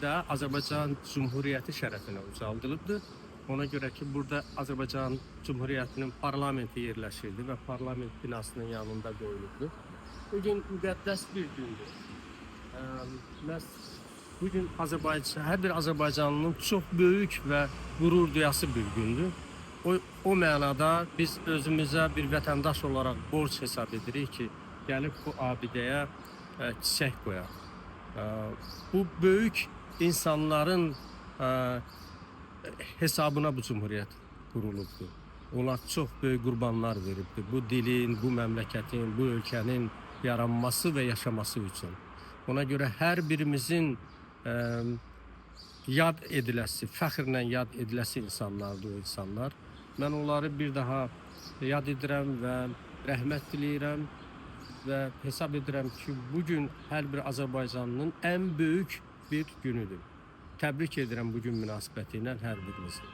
də Azərbaycan Cümhuriyyəti şərəfinə ucaldılıbdır. Ona görə ki, burada Azərbaycan Cümhuriyyətinin parlamenti yerləşirdi və parlament binasının yanında qoyulubdur. Bugün müqəddəs bir gündür. Məhz bugün hər bir Azərbaycanlının çox böyük və qürur duyası bir gündür. O mənada biz özümüzə bir vətəndaş olaraq borc hesab edirik ki, gəlib bu abidəyə çiçək qoyaq. Bu böyük insanların hesabına bu cümhuriyyət qurulubdur. Onlar çox böyük qurbanlar veribdir. Bu dilin, bu məmləkətin, bu ölkənin yaranması və yaşaması üçün. Ona görə hər birimizin yad ediləsi, fəxrlə yad ediləsi insanlardır o insanlar. Mən onları bir daha yad edirəm və rəhmət diləyirəm və hesab edirəm ki, bugün hər bir Azərbaycanlının ən böyük bir günüdür. Təbrik edirəm bugün münasibəti ilə hər birimizi.